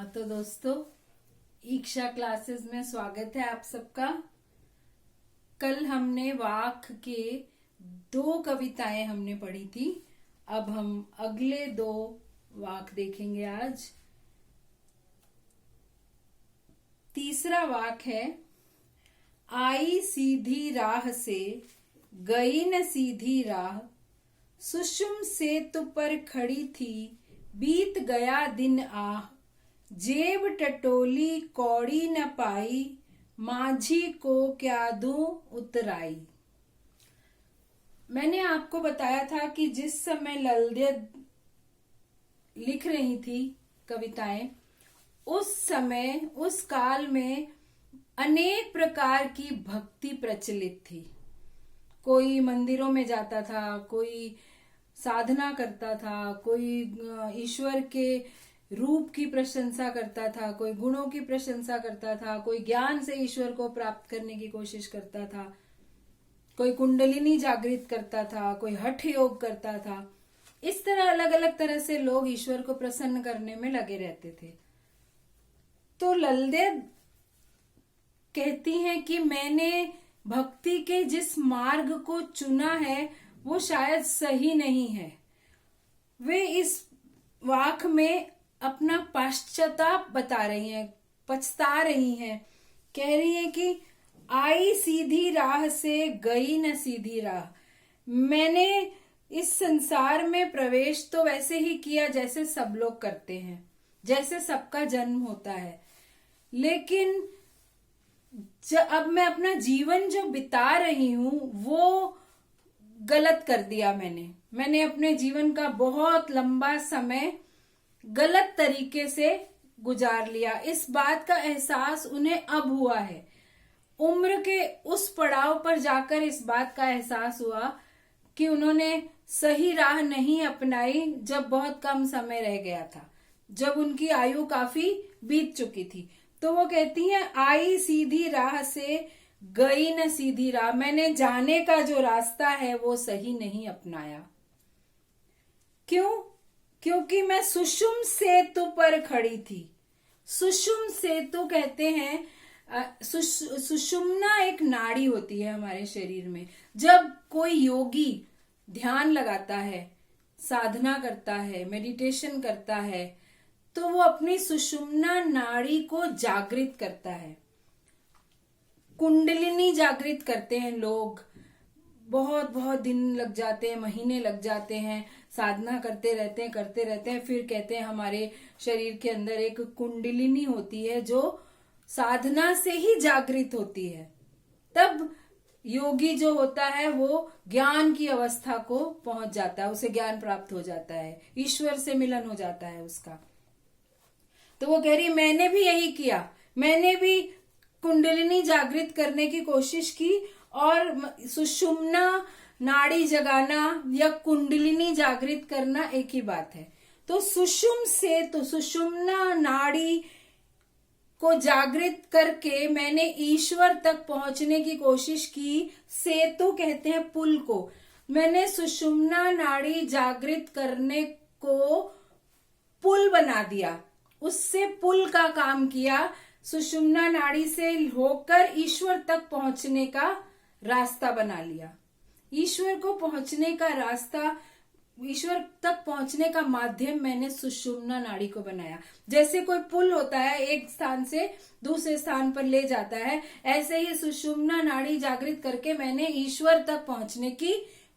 हाँ तो दोस्तों, ईक्षा क्लासेस में स्वागत है आप सबका। कल हमने वाक के 2 कविताएं हमने पढ़ी थी। अब हम अगले 2 वाक देखेंगे आज। तीसरा वाक है, आई सीधी राह से गई न सीधी राह, सुषुम सेतु पर खड़ी थी बीत गया दिन आह, जेब टटोली कौड़ी न पाई, माझी को क्या दूं उतराई। मैंने आपको बताया था कि जिस समय ललिया लिख रही थी कविताएं, उस समय उस काल में अनेक प्रकार की भक्ति प्रचलित थी। कोई मंदिरों में जाता था, कोई साधना करता था, कोई ईश्वर के रूप की प्रशंसा करता था, कोई गुणों की प्रशंसा करता था, कोई ज्ञान से ईश्वर को प्राप्त करने की कोशिश करता था, कोई कुंडलिनी जागृत करता था, कोई हठ योग करता था। इस तरह अलग अलग तरह से लोग ईश्वर को प्रसन्न करने में लगे रहते थे। तो ललिया कहती हैं कि मैंने भक्ति के जिस मार्ग को चुना है वो शायद सही नहीं है। वे इस वाक में अपना पश्चाताप बता रही हैं, पछता रही हैं। कह रही हैं कि आई सीधी राह से गई न सीधी राह। मैंने इस संसार में प्रवेश तो वैसे ही किया जैसे सब लोग करते हैं, जैसे सबका जन्म होता है, लेकिन अब मैं अपना जीवन जो बिता रही हूं वो गलत कर दिया। मैंने अपने जीवन का बहुत लंबा समय गलत तरीके से गुजार लिया। इस बात का एहसास उन्हें अब हुआ है। उम्र के उस पड़ाव पर जाकर इस बात का एहसास हुआ कि उन्होंने सही राह नहीं अपनाई जब बहुत कम समय रह गया था, जब उनकी आयु काफी बीत चुकी थी। तो वो कहती हैं, आई सीधी राह से गई न सीधी राह। मैंने जाने का जो रास्ता है वो सही नहीं अपनाया। क्यों? क्योंकि मैं सुषुम सेतु पर खड़ी थी। सुषुम सेतु कहते हैं, सुषुम्ना एक नाड़ी होती है हमारे शरीर में। जब कोई योगी ध्यान लगाता है, साधना करता है, मेडिटेशन करता है, तो वो अपनी सुषुम्ना नाड़ी को जागृत करता है। कुंडलिनी जागृत करते हैं लोग। बहुत बहुत दिन लग जाते हैं, महीने लग जाते हैं, साधना करते रहते हैं। फिर कहते हैं हमारे शरीर के अंदर एक कुंडलिनी होती है जो साधना से ही जागृत होती है। तब योगी जो होता है वो ज्ञान की अवस्था को पहुंच जाता है, उसे ज्ञान प्राप्त हो जाता है, ईश्वर से मिलन हो जाता है उसका। तो वो कह रही मैंने भी यही किया। मैंने भी कुंडलिनी जागृत करने की कोशिश की और सुषुम्ना नाड़ी जगाना या कुंडलिनी जागृत करना एक ही बात है। तो सुषुम से तो सुषुम्ना नाड़ी को जागृत करके मैंने ईश्वर तक पहुंचने की कोशिश की। सेतु कहते हैं पुल को। मैंने सुषुम्ना नाड़ी जागृत करने को पुल बना दिया, उससे पुल का काम किया। सुषुम्ना नाड़ी से होकर ईश्वर तक पहुंचने का रास्ता बना लिया। ईश्वर को पहुंचने का रास्ता, ईश्वर तक पहुंचने का माध्यम मैंने सुषुम्ना नाड़ी को बनाया। जैसे कोई पुल होता है, एक स्थान से दूसरे स्थान पर ले जाता है, ऐसे ही सुषुम्ना नाड़ी जागृत करके मैंने ईश्वर तक पहुंचने की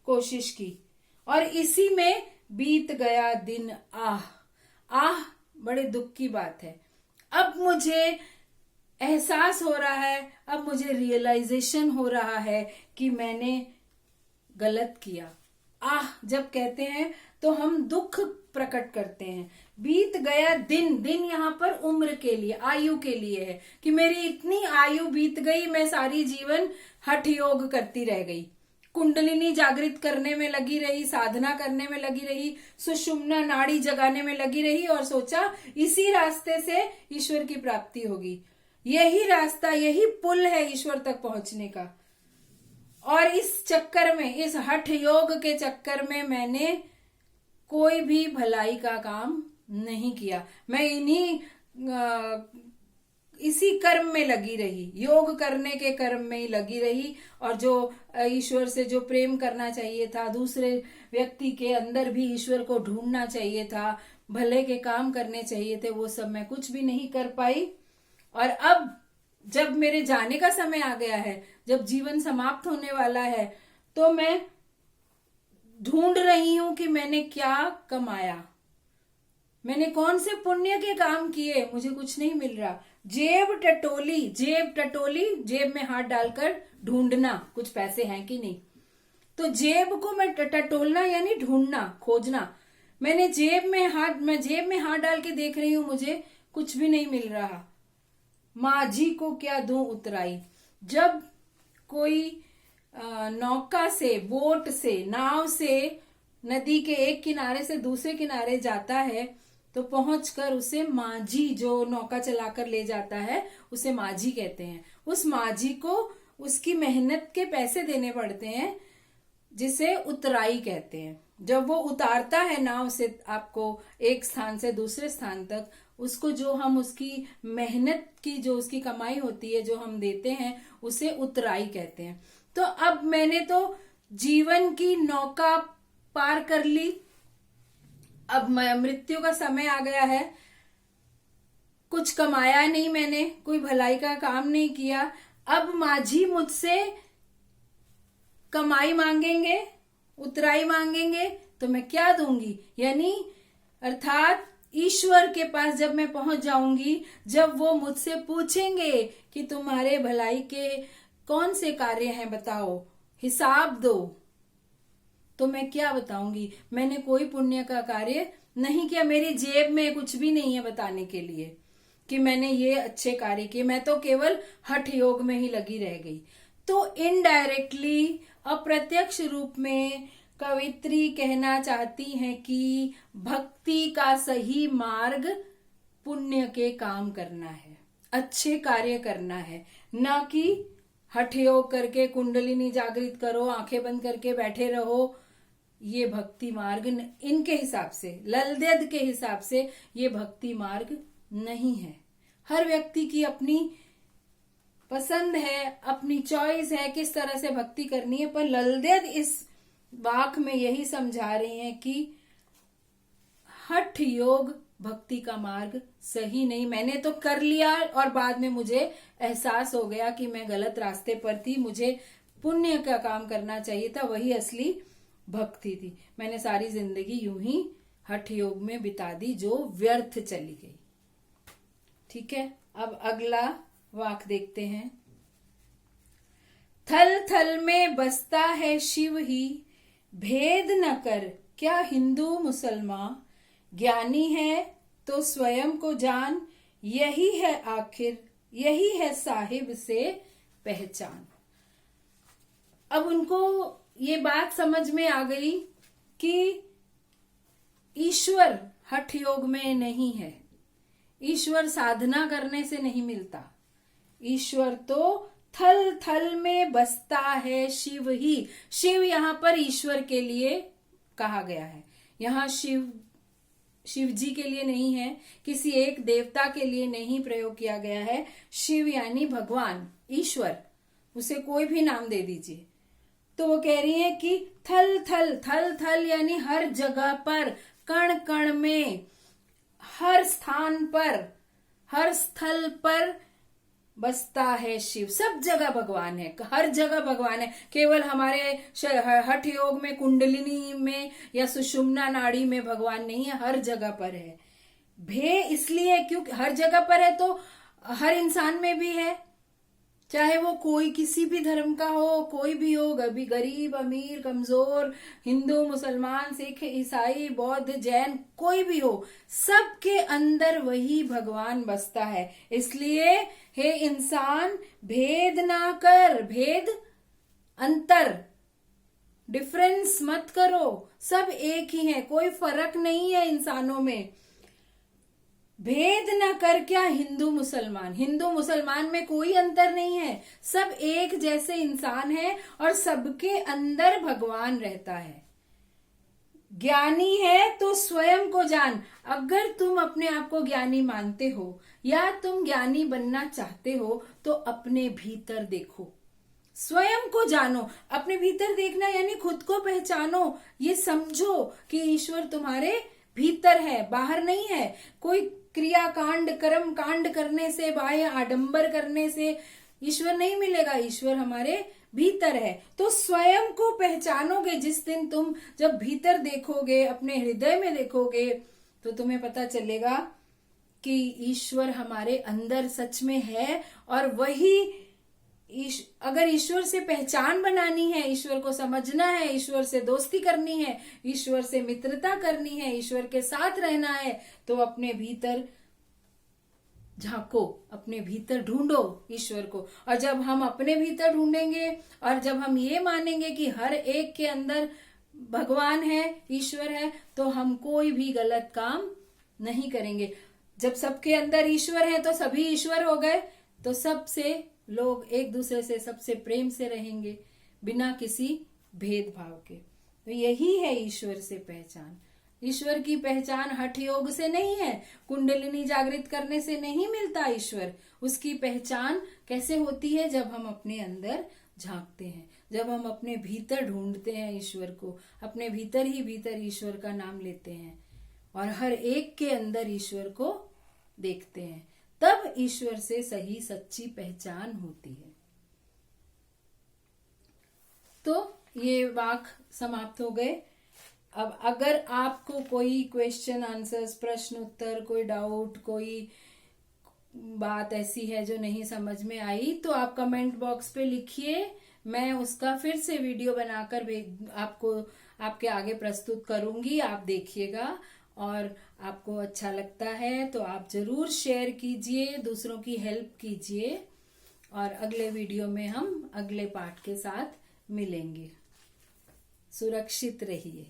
कोशिश की। और इसी में बीत गया दिन आह। आह बड़े दुख की बात है। अब मुझे एहसास हो रहा है, अब मुझे रियलाइजेशन हो रहा है कि मैंने गलत किया। आह जब कहते हैं तो हम दुख प्रकट करते हैं। बीत गया दिन, दिन यहाँ पर उम्र के लिए, आयु के लिए है कि मेरी इतनी आयु बीत गई, मैं सारी जीवन हठ योग करती रह गई, कुंडलिनी जागृत करने में लगी रही, साधना करने में लगी रही, सुषुम्ना नाड़ी जगाने में लगी रही और सोचा इसी रास्ते से ईश्वर की प्राप्ति होगी। यही रास्ता, यही पुल है ईश्वर तक पहुंचने का। और इस चक्कर में, इस हठ योग के चक्कर में मैंने कोई भी भलाई का काम नहीं किया। मैं इन्हीं इसी कर्म में लगी रही, योग करने के कर्म में ही लगी रही, और जो ईश्वर से जो प्रेम करना चाहिए था, दूसरे व्यक्ति के अंदर भी ईश्वर को ढूंढना चाहिए था, भले के काम करने चाहिए थे, वो सब मैं कुछ भी नहीं कर पाई। और अब जब मेरे जाने का समय आ गया है, जब जीवन समाप्त होने वाला है, तो मैं ढूंढ रही हूं कि मैंने क्या कमाया, मैंने कौन से पुण्य के काम किए, मुझे कुछ नहीं मिल रहा। जेब टटोली, जेब टटोली, जेब में हाथ डालकर ढूंढना कुछ पैसे हैं कि नहीं। तो जेब को मैं टटोलना यानी ढूंढना, खोजना। मैं जेब में हाथ डाल के देख रही हूं, मुझे कुछ भी नहीं मिल रहा। माझी को क्या दूं उतराई। जब कोई नौका से, बोट से, नाव से नदी के एक किनारे से दूसरे किनारे जाता है, तो पहुंचकर उसे माझी, जो नौका चलाकर ले जाता है, उसे माझी कहते हैं। उस माझी को उसकी मेहनत के पैसे देने पड़ते हैं, जिसे उतराई कहते हैं। जब वो उतारता है नाव से आपको एक स्थान से दूसरे स्थान तक, उसको जो हम उसकी मेहनत की, जो उसकी कमाई होती है, जो हम देते हैं, उसे उतराई कहते हैं। तो अब मैंने तो जीवन की नौका पार कर ली, अब मृत्यु का समय आ गया है, कुछ कमाया नहीं मैंने, कोई भलाई का काम नहीं किया। अब माझी मुझसे कमाई मांगेंगे, उतराई मांगेंगे, तो मैं क्या दूंगी। यानी अर्थात ईश्वर के पास जब मैं पहुंच जाऊंगी, जब वो मुझसे पूछेंगे कि तुम्हारे भलाई के कौन से कार्य हैं बताओ, हिसाब दो, तो मैं क्या बताऊंगी। मैंने कोई पुण्य का कार्य नहीं किया, मेरी जेब में कुछ भी नहीं है बताने के लिए कि मैंने ये अच्छे कार्य किए, मैं तो केवल हठ योग में ही लगी रह गई। तो इनडायरेक्टली, अप्रत्यक्ष रूप में कवित्री कहना चाहती हैं कि भक्ति का सही मार्ग पुण्य के काम करना है, अच्छे कार्य करना है, न कि हठ योग करके कुंडलिनी जागृत करो, आंखें बंद करके बैठे रहो। ये भक्ति मार्ग इनके हिसाब से, ललदेद के हिसाब से, ये भक्ति मार्ग नहीं है। हर व्यक्ति की अपनी पसंद है, अपनी चॉइस है किस तरह से भक्ति करनी है, पर ललदेद इस वाक में यही समझा रही हैं कि हठ योग भक्ति का मार्ग सही नहीं। मैंने तो कर लिया और बाद में मुझे एहसास हो गया कि मैं गलत रास्ते पर थी, मुझे पुण्य का काम करना चाहिए था, वही असली भक्ति थी। मैंने सारी जिंदगी यूं ही हठ योग में बिता दी, जो व्यर्थ चली गई। ठीक है, अब अगला वाक देखते हैं। थल थल में बसता है शिव ही, भेद न कर क्या हिंदू मुसलमान, ज्ञानी है तो स्वयं को जान, यही है आखिर, यही है साहिब से पहचान। अब उनको ये बात समझ में आ गई कि ईश्वर हठ योग में नहीं है, ईश्वर साधना करने से नहीं मिलता, ईश्वर तो थल थल में बसता है शिव ही। शिव यहाँ पर ईश्वर के लिए कहा गया है, यहाँ शिव जी के लिए नहीं है, किसी एक देवता के लिए नहीं प्रयोग किया गया है। शिव यानी भगवान, ईश्वर, उसे कोई भी नाम दे दीजिए। तो वो कह रही है कि थल थल, थल थल यानी हर जगह पर, कण कण में, हर स्थान पर, हर स्थल पर बसता है शिव। सब जगह भगवान है, हर जगह भगवान है। केवल हमारे हठ योग में, कुंडलिनी में या सुषुम्ना नाड़ी में भगवान नहीं है, हर जगह पर है। भे इसलिए क्योंकि हर जगह पर है, तो हर इंसान में भी है, चाहे वो कोई किसी भी धर्म का हो, कोई भी हो, कभी गरीब अमीर कमजोर, हिंदू मुसलमान सिख ईसाई बौद्ध जैन, कोई भी हो, सबके अंदर वही भगवान बसता है। इसलिए हे इंसान, भेद ना कर, भेद अंतर, डिफरेंस मत करो, सब एक ही है, कोई फर्क नहीं है इंसानों में। भेद न कर क्या हिंदू मुसलमान, हिंदू मुसलमान में कोई अंतर नहीं है, सब एक जैसे इंसान है और सबके अंदर भगवान रहता है। ज्ञानी है तो स्वयं को जान। अगर तुम अपने आप को ज्ञानी मानते हो या तुम ज्ञानी बनना चाहते हो तो अपने भीतर देखो, स्वयं को जानो। अपने भीतर देखना यानी खुद को पहचानो, ये समझो कि ईश्वर तुम्हारे भीतर है, बाहर नहीं है। कोई क्रिया कांड कर्म कांड करने से, बाह्य आडंबर करने से ईश्वर नहीं मिलेगा, ईश्वर हमारे भीतर है। तो स्वयं को पहचानोगे जिस दिन तुम जब भीतर देखोगे, अपने हृदय में देखोगे, तो तुम्हें पता चलेगा कि ईश्वर हमारे अंदर सच में है। और वही अगर ईश्वर से पहचान बनानी है, ईश्वर को समझना है, ईश्वर से दोस्ती करनी है, ईश्वर से मित्रता करनी है, ईश्वर के साथ रहना है, तो अपने भीतर झांको, अपने भीतर ढूंढो ईश्वर को। और जब हम अपने भीतर ढूंढेंगे और जब हम ये मानेंगे कि हर एक के अंदर भगवान है, ईश्वर है, तो हम कोई भी गलत काम नहीं करेंगे। जब सबके अंदर ईश्वर है तो सभी ईश्वर हो गए, तो सबसे लोग एक दूसरे से सबसे प्रेम से रहेंगे बिना किसी भेदभाव के। तो यही है ईश्वर से पहचान। ईश्वर की पहचान हठ योग से नहीं है, कुंडलिनी जागृत करने से नहीं मिलता ईश्वर। उसकी पहचान कैसे होती है? जब हम अपने अंदर झांकते हैं, जब हम अपने भीतर ढूंढते हैं ईश्वर को, अपने भीतर ही भीतर ईश्वर का नाम लेते हैं और हर एक के अंदर ईश्वर को देखते हैं, तब ईश्वर से सही सच्ची पहचान होती है। तो ये वाक समाप्त हो गए। अब अगर आपको कोई क्वेश्चन आंसर्स, प्रश्न उत्तर, कोई डाउट, कोई बात ऐसी है जो नहीं समझ में आई, तो आप कमेंट बॉक्स पे लिखिए, मैं उसका फिर से वीडियो बनाकर आपको आपके आगे प्रस्तुत करूंगी, आप देखिएगा। और आपको अच्छा लगता है तो आप जरूर शेयर कीजिए, दूसरों की हेल्प कीजिए। और अगले वीडियो में हम अगले पार्ट के साथ मिलेंगे। सुरक्षित रहिए।